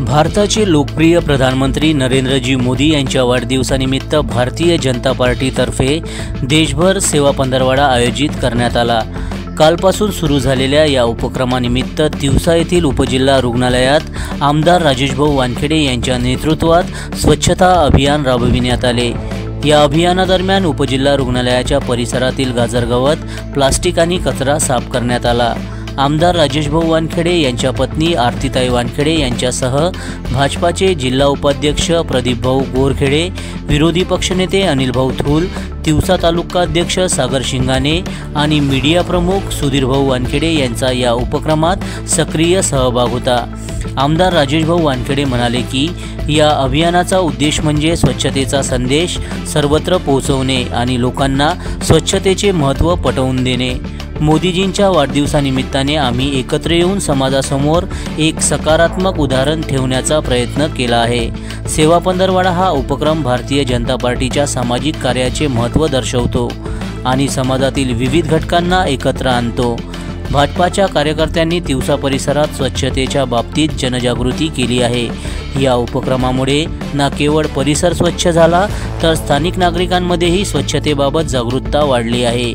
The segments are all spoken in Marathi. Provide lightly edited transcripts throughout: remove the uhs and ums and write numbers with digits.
भारताचे लोकप्रिय प्रधानमंत्री नरेंद्रजी मोदी यांच्या वाढदिवसानिमित्त भारतीय जनता पार्टीतर्फे देशभर सेवा पंधरवडा आयोजित करण्यात आला। कालपासून सुरू झालेल्या या उपक्रमानिमित्त तिवसा येथील उपजिल्हा रुग्णालयात आमदार राजेशभाऊ वानखेडे यांच्या नेतृत्वात स्वच्छता अभियान राबविण्यात आले। या अभियानादरम्यान उपजिल्हा रुग्णालयाच्या परिसरातील गाजरगवत, प्लास्टिक आणि कचरा साफ करण्यात आला। आमदार राजेशभाऊ वानखेडे यांच्या पत्नी आरतीताई वानखेडे यांच्यासह भाजपाचे जिल्हा उपाध्यक्ष प्रदीपभाऊ गोरखेडे, विरोधी पक्षनेते अनिलभाऊ थूल, तिवसा तालुका अध्यक्ष सागर शिंगाणे आणि मीडिया प्रमुख सुधीरभाऊ वानखेडे यांचा या उपक्रमात सक्रिय सहभाग होता। आमदार राजेशभाऊ वानखेडे म्हणाले की या अभियानाचा उद्देश म्हणजे स्वच्छतेचा संदेश सर्वत्र पोहोचवणे आणि लोकांना स्वच्छतेचे महत्त्व पटवून देणे। मोदीजींच्या वाढदिवसानिमित्ताने आम्ही एकत्र येऊन समाजासमोर एक सकारात्मक उदाहरण ठेवण्याचा प्रयत्न केला आहे। सेवा पंधरवडा हा उपक्रम भारतीय जनता पार्टीच्या सामाजिक कार्याचे महत्त्व दर्शवतो आणि समाजातील विविध घटकांना एकत्र आणतो। भाजपाच्या कार्यकर्त्यांनी तिवसा परिसरात स्वच्छतेच्या बाबतीत जनजागृती केली आहे। या उपक्रमामुळे ना केवळ परिसर स्वच्छ झाला तर स्थानिक नागरिकांमध्येही स्वच्छतेबाबत जागरूकता वाढली आहे।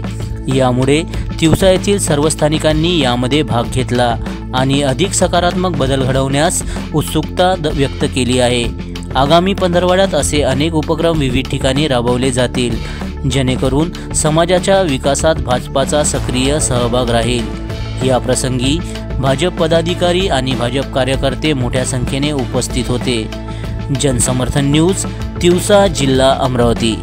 यामुळे तिवसा येथील सर्व स्थानिकांनी यामध्ये भाग घेतला आणि अधिक सकारात्मक बदल घडवण्यास उत्सुकता व्यक्त केली आहे। आगामी पंधरवड्यात असे अनेक उपक्रम विविध ठिकाणी राबवले जातील, जेणेकरून समाजाच्या विकासात भाजपाचा सक्रिय सहभाग राहील। या प्रसंगी भाजप पदाधिकारी आणि भाजप कार्यकर्ते मोठ्या संख्येने उपस्थित होते। जनसमर्थन न्यूज, तिवसा, जिल्हा अमरावती।